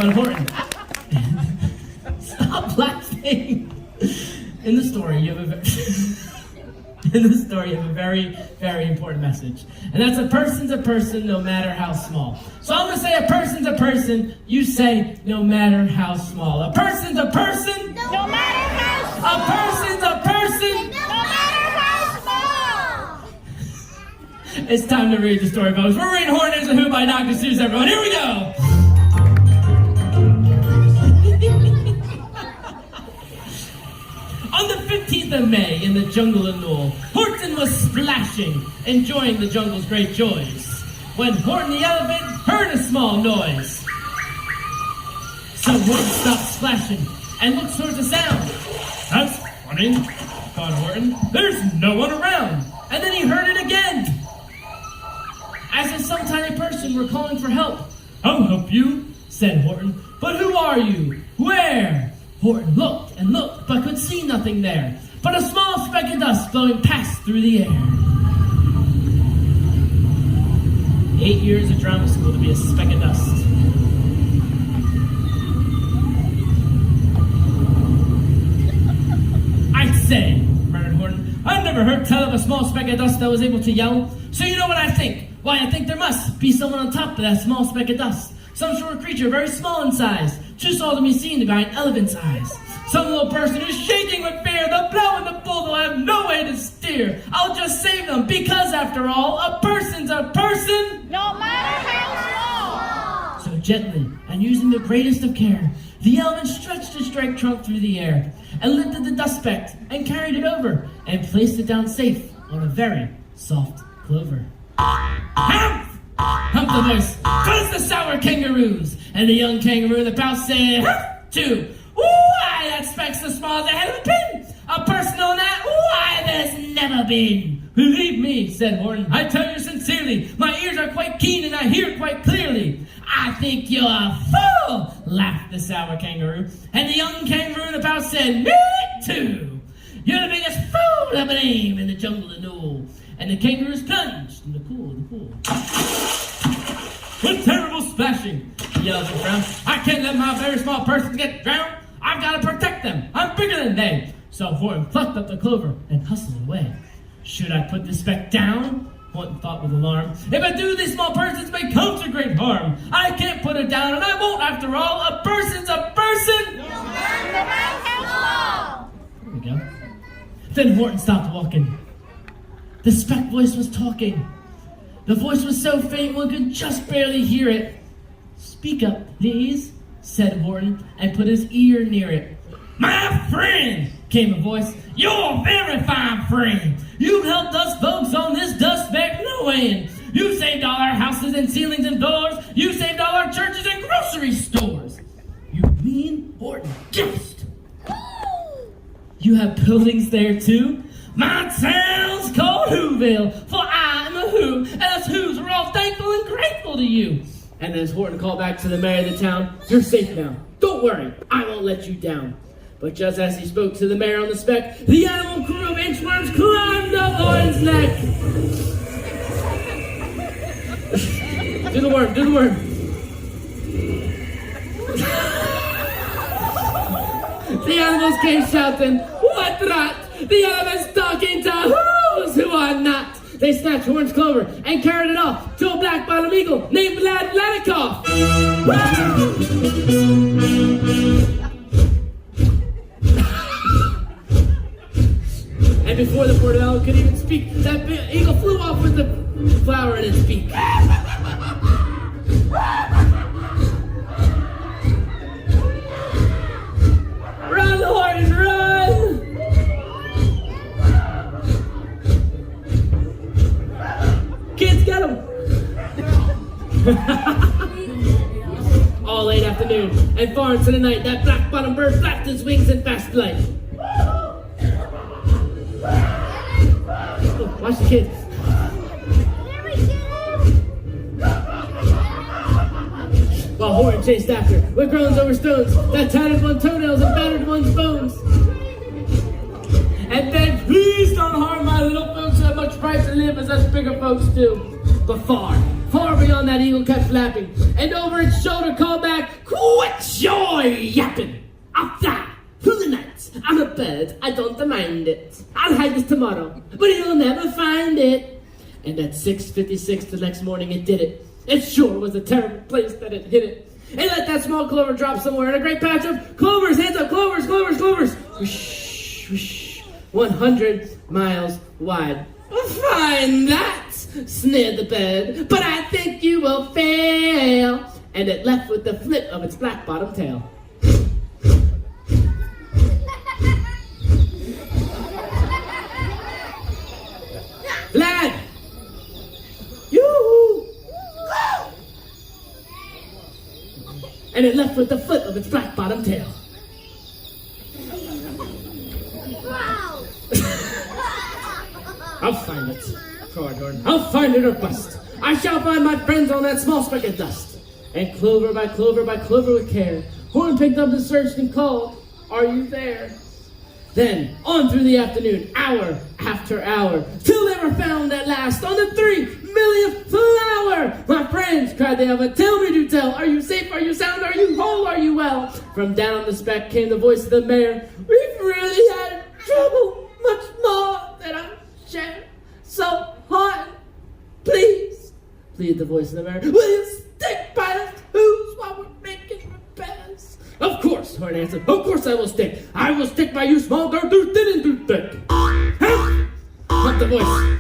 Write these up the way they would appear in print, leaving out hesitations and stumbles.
But Horton, stop laughing. In the story, you have a very, very important message. And that's a person's a person no matter how small. So I'm going to say a person's a person. You say no matter how small. A person's a person. No matter how small. A person's a person. No matter how small. It's time to read the story, folks. We're reading Horton Hears A Who by Dr. Seuss, everyone. Here we go. On the 15th of May, in the jungle of Knoll, Horton was splashing, enjoying the jungle's great joys, when Horton the elephant heard a small noise. So Horton stopped splashing and looked towards the sound. That's funny, thought Horton. There's no one around. And then he heard it again, as if some tiny person were calling for help. I'll help you, said Horton. But who are you? Where? Horton looked and looked, but could see nothing there, but a small speck of dust blowing past through the air. 8 years of drama school to be a speck of dust. I'd say, murmured Horton, I've never heard tell of a small speck of dust that was able to yell. So you know what I think? Why, I think there must be someone on top of that small speck of dust. Some sort of creature very small in size, too small to be seen by an elephant's eyes. Some little person who's shaking with fear. The blow and the bull will have no way to steer. I'll just save them because, after all, a person's a person. No matter how small. So gently, and using the greatest of care, the elephant stretched his straight trunk through the air and lifted the dust speck and carried it over and placed it down safe on a very soft clover. Humph! Humped the voice. Buzz the sour kangaroos. And the young kangaroo in the pouch said, humph, too. Why, that speck's as small as the head of a pin. A person on that, why, there's never been. Believe me, said Horton, I tell you sincerely, my ears are quite keen and I hear quite clearly. I think you're a fool, laughed the sour kangaroo. And the young kangaroo in the pouch said, me too. You're the biggest fool of a name in the jungle of Knoll. And the kangaroos plunged in the pool. With terrible splashing, yelled the frown. I can't let my very small person get drowned. I've got to protect them. I'm bigger than they. So Horton plucked up the clover and hustled away. Should I put the speck down? Horton thought with alarm. If I do, these small persons may come to great harm. I can't put it down, and I won't after all. A person's a person. No matter how small. There we go. Then Horton stopped walking. The speck voice was talking. The voice was so faint one could just barely hear it. Speak up, please, said Horton, and put his ear near it. My friend, came a voice, you're a very fine friend. You've helped us folks on this dust speck no end. You saved all our houses and ceilings and doors. You saved all our churches and grocery stores. You mean? Horton gasped. You have buildings there too? My town's called Whoville, for I am a Who, and us Whos are all thankful and grateful to you. And as Horton called back to the mayor of the town, you're safe now. Don't worry, I won't let you down. But just as he spoke to the mayor on the speck, the animal crew of inchworms climbed up Horton's neck. Do the worm, do the worm. The animals came shouting, what rat? The elephant's talking to who's who are not. They snatched Horton's clover and carried it off to a black-bottom eagle named Vlad Vladikoff. And before the poor owl could even speak, that eagle flew off with the flower in its beak. Run, Horton, run! Kids, get him! All late afternoon and far into the night, that black-bottom bird flapped his wings in fast flight. Oh, watch the kids. While Horton chased after, with groans over stones, that tattered one's toenails and battered one's bones. And then, please don't harm my little folks who have much right to live as us bigger folks do. But far, far beyond on that eagle kept flapping, and over its shoulder called back, "Quit your yapping! I'll fly through the night. I'm a bird, I don't mind it. I'll hide this tomorrow, but you'll never find it." And at 6:56 the next morning it did it. It sure was a terrible place that it hit it. It let that small clover drop somewhere in a great patch of clovers. Hands up, clovers, clovers, clovers. Whoosh, whoosh, 100 miles wide. "Fine that," sneered the bird, "but I think you will fail." And it left with the flip of its black bottom tail. Lad! Yoo-hoo! And it left with the flip of its black bottom tail. Wow. "I'll find it," cried Horton. "I'll find it or bust. I shall find my friends on that small speck of dust." And clover by clover by clover with care, Horton picked up the search and called, "Are you there?" Then, on through the afternoon, hour after hour, till they were found at last on the 3 millionth flower. "My friends," cried the elf, "tell me, do tell, are you safe, are you sound, are you whole, are you well?" From down on the speck came the voice of the mayor, "We've really had trouble, much more than our share. So, Horton, please," pleaded the voice of the mayor, "will you stick by us who's while we're making repairs?" "Of course," Horton answered, "of course I will stick. I will stick by you, small girl, do thin and do thick." "Huh?" But the voice.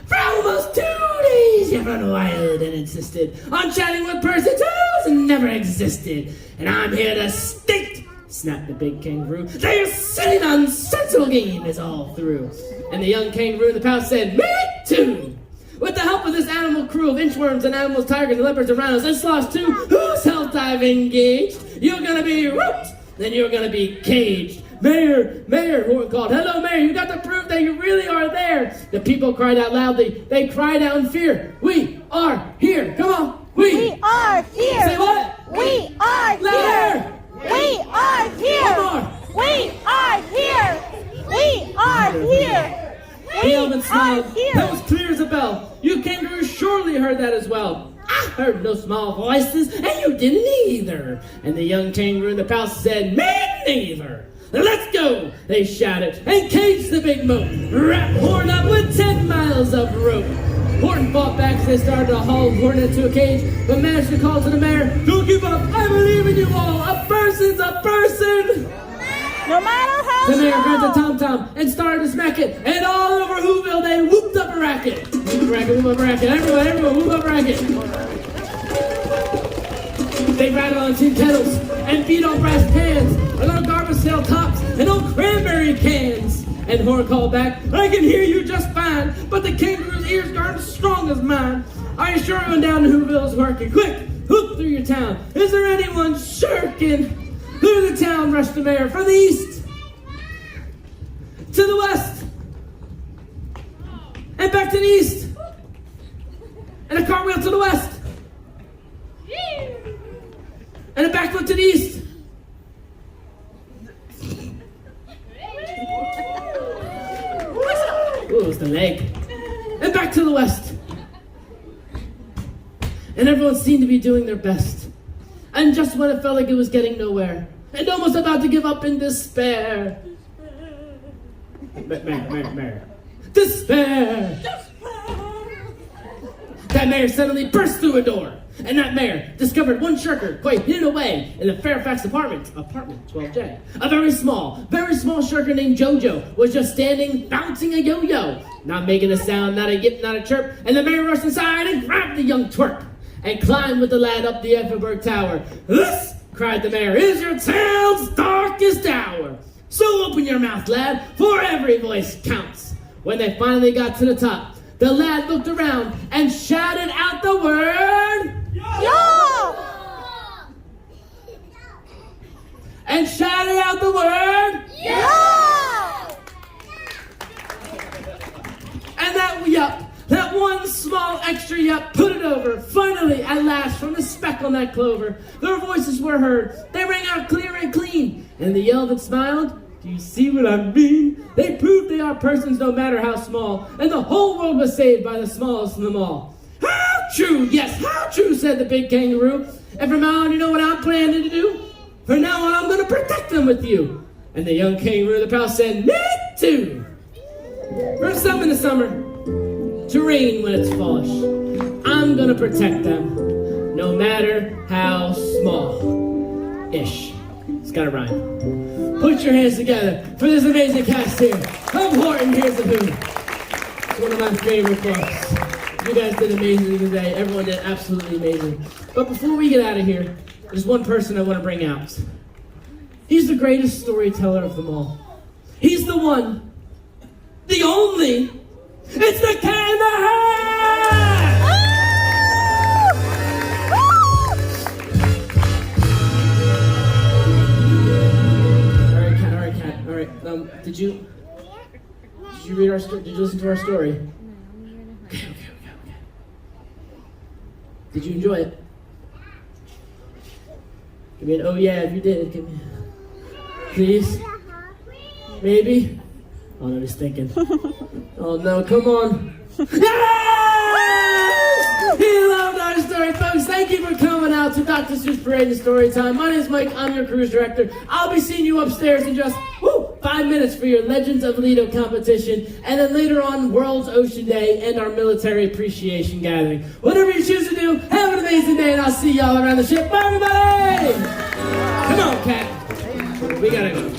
"For almost 2 days you've run wild and insisted on chatting with persons who's never existed. And I'm here to state," snapped the big kangaroo, "that your silly nonsensical game is all through." And the young kangaroo in the pouch said, "Me too. With the help of this animal crew of inchworms and animals, tigers and leopards and rhinos and sloths too, whose health I've engaged, you're gonna be root, then you're gonna be caged." "Mayor, Mayor," Horton called. "Hello, Mayor, you got to prove that you really are there." The people cried out loudly. They cried out in fear. "We are here." Come on. We are here. Say what? We are Louder. here. We are here. One more. We are here. We are here. The elephant smiled. here. That was clear as a bell. "You kangaroos surely heard that as well." "I heard no small voices, and you didn't either." And the young kangaroo in the pouch said, "Me neither." "Let's go," they shouted, and caged the big moat, wrapped Horton up with 10 miles of rope. Horton fought back as they started to haul Horton into a cage, but managed to call to the mayor, "Don't give up, I believe in you all. A person's a person." No matter how The mayor grabbed the small. tom-tom and started to smack it, and all over Whoville they whooped up a racket. Whoop up a racket, whoop up a racket, everyone, whoop up a racket. They rattled on tin kettles and beat on brass pans, and on garbage pail tops, and on cranberry cans. And Horton called back, "I can hear you just fine, but the kangaroo's ears aren't as strong as mine. Are you sure everyone down in Whoville is working? Quick, hoop through your town. Is there anyone shirking?" Through the town rushed the mayor from the east to the west and back to the east and a cartwheel to the west and a backflip to the east. Ooh, it was the leg. And back to the west. And everyone seemed to be doing their best. And just when it felt like it was getting nowhere, and almost about to give up in despair. Mayor. Despair! That mayor suddenly burst through a door, and that mayor discovered one shirker quite hidden away in the Fairfax apartment 12J. A very small shirker named Jojo was just standing, bouncing a yo-yo, not making a sound, not a yip, not a chirp, and the mayor rushed inside and grabbed the young twerp and climbed with the lad up the Effenberg Tower. "This," cried the mayor, "is your town's darkest hour. So open your mouth, lad, for every voice counts." When they finally got to the top, the lad looked around and shouted out the word, Yo! and shouted out the word, Yo! and that yup, that one small extra yup put it over. Finally, at last, from the speck on that clover, their voices were heard. They rang out clear and clean, and the elephant smiled. "Do you see what I mean? They proved they are persons no matter how small, and the whole world was saved by the smallest of them all." How true, yes, how true, said the big kangaroo. And from now on, you know what I'm planning to do? From now on, I'm going to protect them with you. And the young kangaroo in the palace said, me too. From sun in the summer to rain when it's fallish, I'm going to protect them, no matter how small-ish. It's got to rhyme. Put your hands together for this amazing cast here of Horton Hears A Who. It's one of my favorite books. You guys did amazing today. Everyone did absolutely amazing. But before we get out of here, there's one person I want to bring out. He's the greatest storyteller of them all. He's the one, the only. It's the Cat in the Hat! All right. Did you read our story? Did you listen to our story? Okay. Did you enjoy it? Give me an oh yeah if you did. Give me, please. Maybe. Oh no, he's thinking. Oh no, come on. Yes! He loved our story, folks. Thank you for coming out to Dr. Seuss Parade and Story Time. My name is Mike. I'm your cruise director. I'll be seeing you upstairs in just 5 minutes for your Legends of Lido competition, and then later on, World's Ocean Day and our Military Appreciation Gathering. Whatever you choose to do, have an amazing day, and I'll see y'all around the ship. Bye, everybody! Come on, Cat. We gotta go.